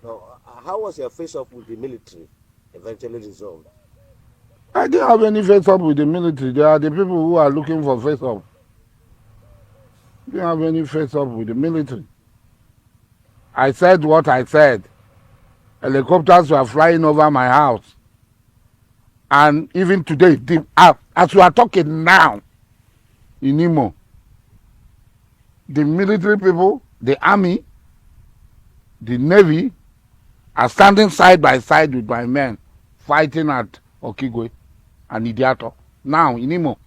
Now, how was your face-off with the military eventually resolved? I didn't have any face-off with the military. They are the people who are looking for face-off. Didn't have any face-off with the military. I said what I said. Helicopters were flying over my house. And even today, as we are talking now in Imo, the military people, the army, the navy are standing side by side with my men fighting at Okigwe and Idiato now in Imo.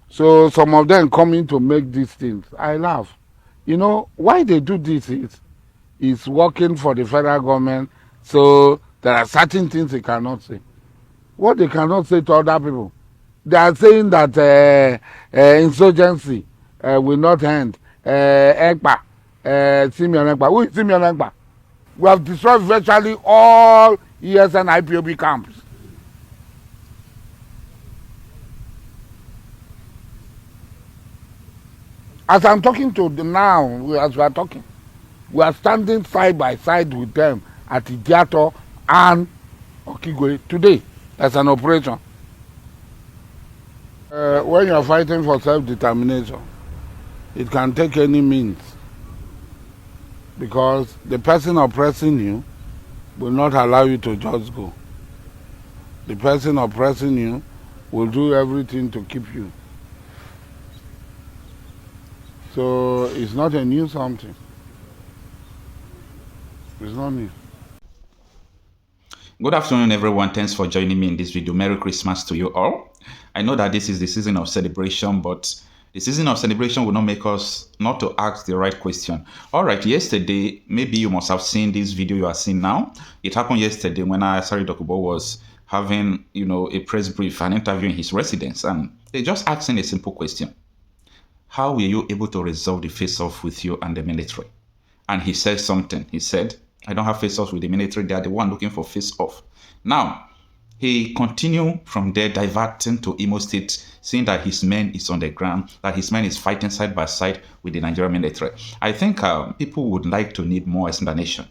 So some of them coming to make these things. I laugh. You know, why they do this is working for the federal government, so there are certain things they cannot say. What they cannot say to other people. They are saying that insurgency will not end. Ekpa, Simeon Ekpa. Who is Simeon Ekpa? We have destroyed virtually all ESN IPOB camps. As I'm talking to them now, as we are talking, we are standing side by side with them at Idiato and Okigwe today. As an operation. When you are fighting for self-determination, it can take any means because the person oppressing you will not allow you to just go. The person oppressing you will do everything to keep you. So it's not a new something. It's not new. Good afternoon, everyone. Thanks for joining me in this video. Merry Christmas to you all. I know that this is the season of celebration, but the season of celebration will not make us not to ask the right question. All right, yesterday, maybe you must have seen this video you are seeing now. It happened yesterday when ASARI Dokubo was having, a press brief and interview in his residence, and they just asking a simple question. How were you able to resolve the face-off with you and the military? And he said something. He said, I don't have face-offs with the military. They are the one looking for face-off. Now, he continued from there, diverting to Imo State, saying that his men is on the ground, that his men is fighting side by side with the Nigerian military. I think people would like to need more explanation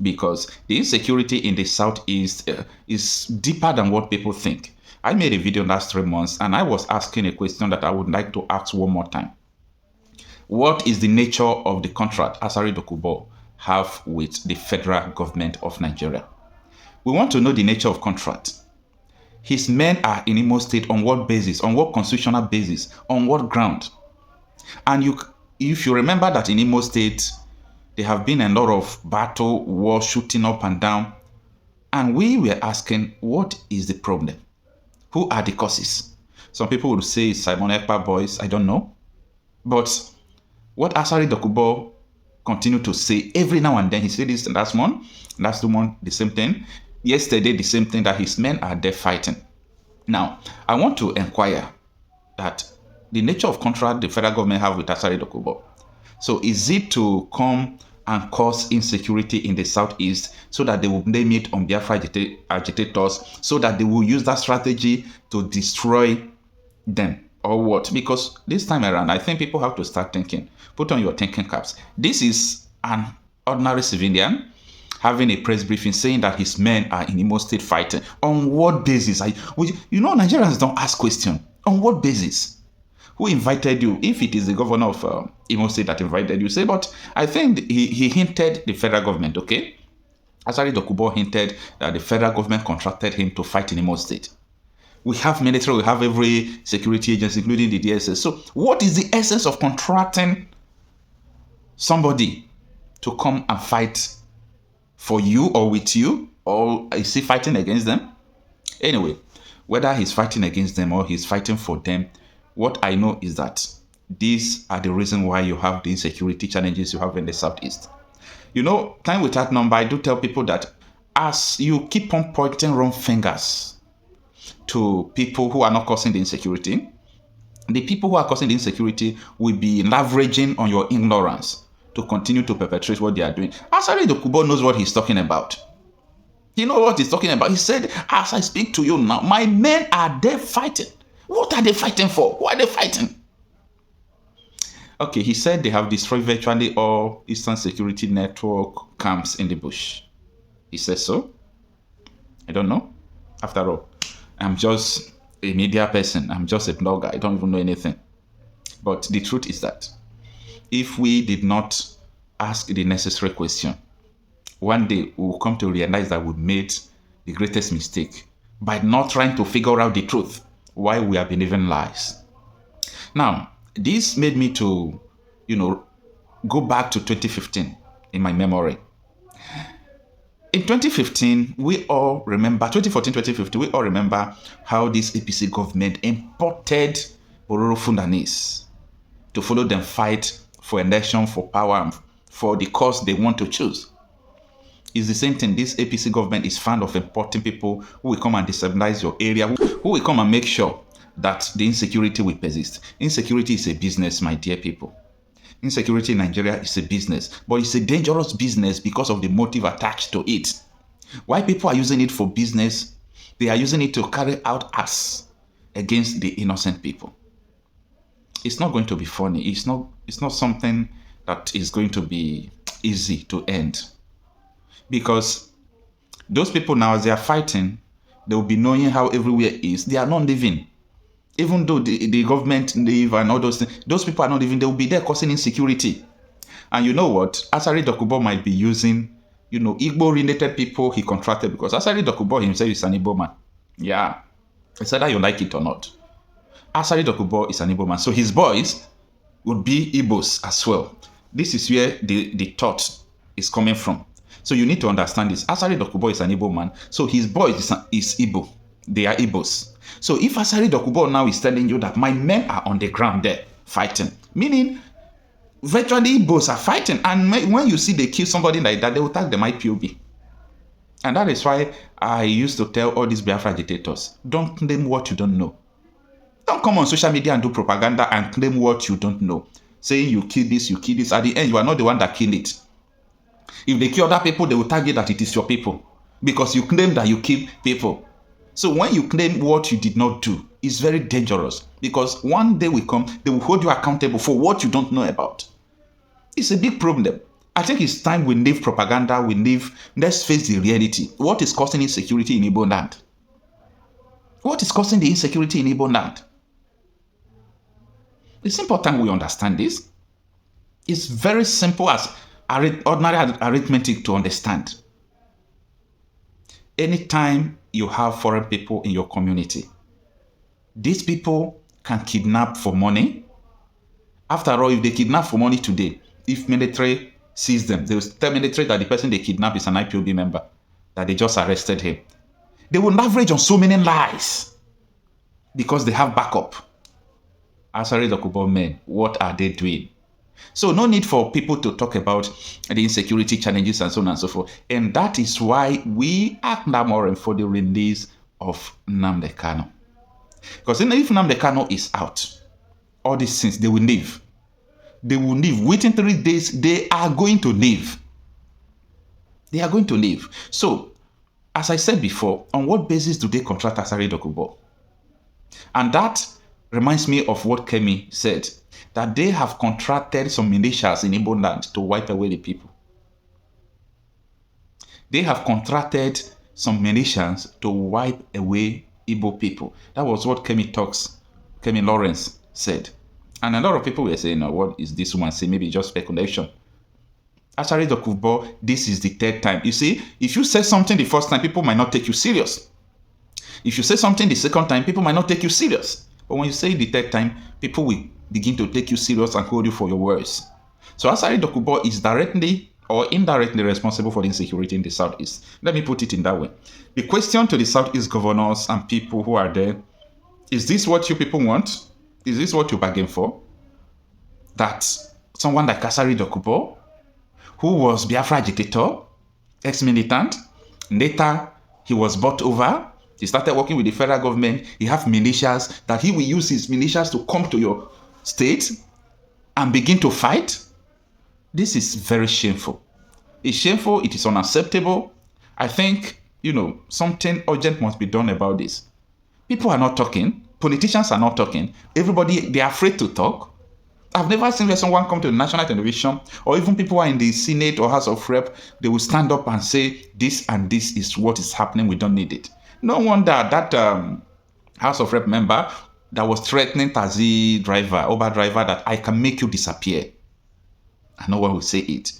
because the insecurity in the southeast is deeper than what people think. I made a video last 3 months and I was asking a question that I would like to ask one more time. What is the nature of the contract ASARI Dokubo have with the federal government of Nigeria? We want to know the nature of contract. His men are in Imo State on what basis? On what constitutional basis? On what ground? And if you remember that in Imo State, there have been a lot of battle, war, shooting up and down. And we were asking, what is the problem? Who are the causes? Some people would say Simon Ekpa boys, I don't know. But what ASARI Dokubo continue to say every now and then, he said this last month, last 2 months, the same thing. Yesterday, the same thing, that his men are there fighting. Now, I want to inquire that the nature of contract the federal government have with ASARI Dokubo. So is it to come and cause insecurity in the southeast so that they will blame it on Biafra agitators, so that they will use that strategy to destroy them? Or what? Because this time around, I think people have to start thinking. Put on your thinking caps. This is an ordinary civilian having a press briefing saying that his men are in Imo State fighting. On what basis? Nigerians don't ask questions. On what basis? Who invited you? If it is the governor of Imo State that invited you, say, but I think he hinted the federal government, okay? ASARI Dokubo hinted that the federal government contracted him to fight in Imo State. We have military, we have every security agency, including the DSS. So what is the essence of contracting somebody to come and fight for you or with you? Or is he fighting against them? Anyway, whether he's fighting against them or he's fighting for them, what I know is that these are the reason why you have the insecurity challenges you have in the southeast. Time without number, I do tell people that as you keep on pointing wrong fingers to people who are not causing the insecurity, the people who are causing the insecurity will be leveraging on your ignorance to continue to perpetrate what they are doing. ASARI Dokubo knows what he's talking about. He knows what he's talking about. He said, as I speak to you now, my men are there fighting. What are they fighting for? Who are they fighting? Okay, he said they have destroyed virtually all Eastern Security Network camps in the bush. He says so. I don't know. After all, I'm just a media person. I'm just a blogger. I don't even know anything. But the truth is that if we did not ask the necessary question, one day we will come to realize that we made the greatest mistake by not trying to figure out the truth, why we are believing lies. Now, this made me to, go back to 2015 in my memory. In 2015, we all remember, 2014, 2015, we all remember how this APC government imported Bororo Fundanese to follow them fight for election, for power, and for the cause they want to choose. It's the same thing. This APC government is fond of importing people who will come and destabilize your area, who will come and make sure that the insecurity will persist. Insecurity is a business, my dear people. Insecurity in Nigeria is a business, but it's a dangerous business because of the motive attached to it. Why people are using it for business, they are using it to carry out acts against the innocent people. It's not going to be funny. It's not something that is going to be easy to end. Because those people now, as they are fighting, they will be knowing how everywhere is. They are not living. Even though the government live and all those things, those people are not living. They will be there causing insecurity. And you know what? ASARI Dokubo might be using, Igbo-related people he contracted, because ASARI Dokubo himself is an Igbo man. Yeah. It's either you like it or not. ASARI Dokubo is an Igbo man. So his boys would be Igbos as well. This is where the thought is coming from. So you need to understand this. ASARI Dokubo is an Igbo man. So his boys is Igbo. They are Igbos. So if ASARI Dokubo now is telling you that my men are on the ground there fighting, meaning virtually Igbos are fighting. And when you see they kill somebody like that, they will tag them IPOB. And that is why I used to tell all these Biafra agitators, don't claim what you don't know. Don't come on social media and do propaganda and claim what you don't know. Saying you kill this, you kill this. At the end, you are not the one that killed it. If they kill other people, they will target that it is your people. Because you claim that you kill people. So when you claim what you did not do, it's very dangerous. Because one day will come, they will hold you accountable for what you don't know about. It's a big problem. I think it's time we leave propaganda, let's face the reality. What is causing insecurity in Igbo land? What is causing the insecurity in Igbo land? It's important we understand this. It's very simple as ordinary arithmetic to understand. Anytime you have foreign people in your community, these people can kidnap for money. After all, if they kidnap for money today, if military sees them, they will tell military that the person they kidnap is an IPOB member, that they just arrested him. They will leverage on so many lies because they have backup. ASARI Dokubo men, what are they doing? So no need for people to talk about the insecurity challenges and so on and so forth. And that is why we are clamoring for the release of Nnamdi Kanu. Because if Nnamdi Kanu is out, all these things, they will leave. They will leave. Within 3 days, they are going to leave. They are going to leave. So, as I said before, on what basis do they contract ASARI Dokubo? And that reminds me of what Kemi said, that they have contracted some militias in Igbo land to wipe away the people. They have contracted some militias to wipe away Igbo people. That was what Kemi Lawrence said. And a lot of people were saying, what is this woman saying? Maybe just speculation. ASARI Dokubo, this is the 3rd time. You see, if you say something the first time, people might not take you serious. If you say something the 2nd time, people might not take you serious. But when you say the 3rd time, people will begin to take you serious and hold you for your words. So ASARI Dokubo is directly or indirectly responsible for the insecurity in the Southeast. Let me put it in that way. The question to the Southeast governors and people who are there, is this what you people want? Is this what you bargain for? That someone like ASARI Dokubo, who was Biafra agitator, ex-militant, later he was bought over, he started working with the federal government, he has militias, that he will use his militias to come to your state and begin to fight? This is very shameful. It's shameful, it is unacceptable. I think, something urgent must be done about this. People are not talking. Politicians are not talking. Everybody, they are afraid to talk. I've never seen where someone come to the national television, or even people who are in the Senate or House of Rep, they will stand up and say, this and this is what is happening, we don't need it. No wonder that House of Rep member that was threatening Uber driver, that I can make you disappear. And no one will say it.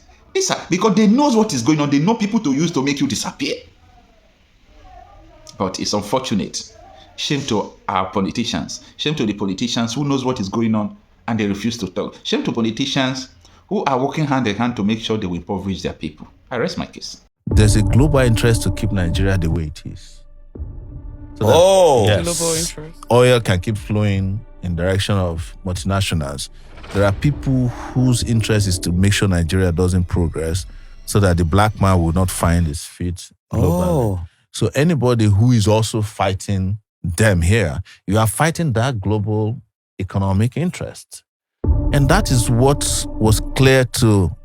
Because they know what is going on. They know people to use to make you disappear. But it's unfortunate. Shame to our politicians. Shame to the politicians who knows what is going on and they refuse to talk. Shame to politicians who are working hand in hand to make sure they will impoverish their people. I rest my case. There's a global interest to keep Nigeria the way it is. Global Yes, interest. oil can keep flowing in direction of multinationals. There are people whose interest is to make sure Nigeria doesn't progress so that the black man will not find his feet globally. So anybody who is also fighting them here, you are fighting that global economic interest. And that is what was clear to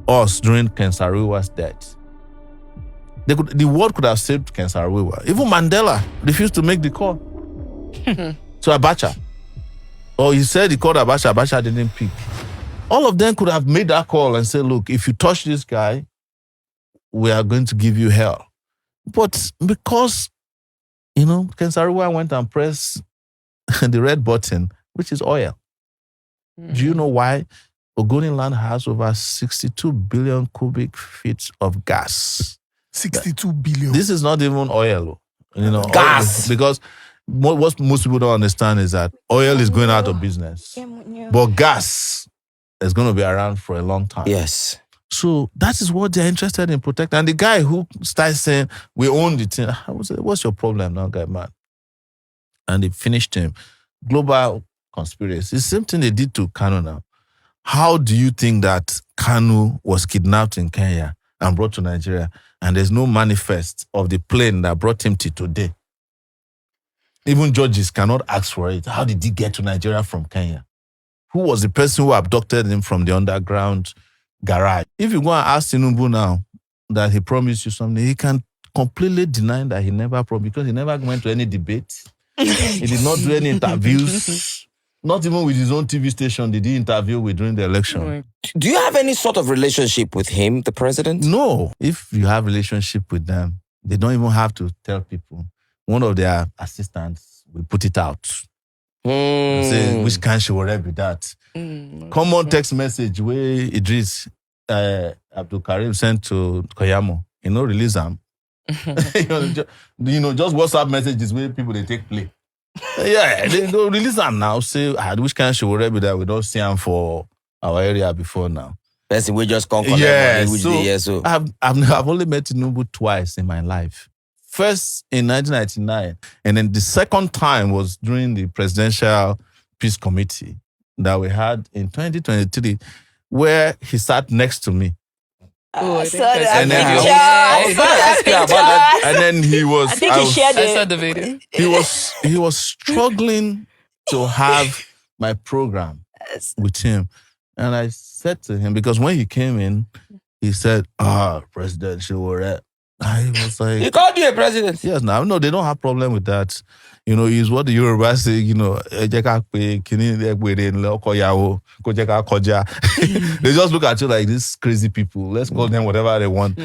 us during Ken Saro-Wiwa's death. The world could have saved Ken Saro-Wiwa. Even Mandela refused to make the call to Abacha. Or he said he called Abacha, Abacha didn't pick. All of them could have made that call and said, look, if you touch this guy, we are going to give you hell. But because, Ken Saro-Wiwa went and pressed the red button, which is oil. Do you know why Ogoni land has over 62 billion cubic feet of gas? 62 billion. This is not even oil, Gas. Because what most people don't understand is that oil is going out of business, but gas is going to be around for a long time. Yes. So that is what they're interested in protecting. And the guy who starts saying, we own the thing, I would say, what's your problem now, guy, man? And they finished him. Global conspiracy. It's the same thing they did to Kanu now. How do you think that Kanu was kidnapped in Kenya and brought to Nigeria, and there's no manifest of the plane that brought him to today? Even judges cannot ask for it. How did he get to Nigeria from Kenya? Who was the person who abducted him from the underground garage? If you go and ask Tinubu now that he promised you something, he can completely deny that he never promised, because he never went to any debate. He did not do any interviews. Not even with his own TV station did he interview with during the election. Do you have any sort of relationship with him, the president? No. If you have relationship with them, they don't even have to tell people. One of their assistants will put it out. Say, which can Sowore be that? Common text message where Idris Abdul Karim sent to Koyamo. Release them. Just WhatsApp messages where people they take play. Yeah, they go release them now. Say, which can Sowore be that we don't see him for our area before now. Person we just can't collect money, which they hear, so. I've only met Tinubu twice in my life. First in 1999, and then the second time was during the Presidential Peace Committee that we had in 2023, where he sat next to me. I And then he was. I think he shared it. I saw the video. He was struggling to have my program with him, and I said to him, because when he came in, he said, President Sowore. I was like, He called you a president. Yes, now no, they don't have problem with that. Is what the Yoruba say. They just look at you like these crazy people. Let's call them whatever they want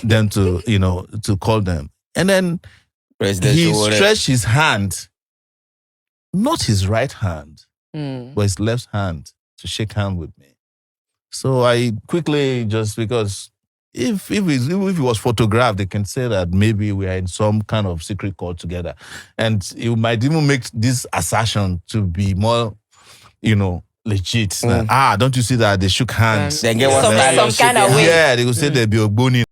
them to call them. And then President he Sowore. stretched his hand, not his right hand, but his left hand to shake hand with me. So I quickly, just because if it was photographed, they can say that maybe we are in some kind of secret call together. And it might even make this assertion to be more, legit. That, don't you see that they shook hands? They get one Some kind of way. Yeah, they will say they'll be Ogboni.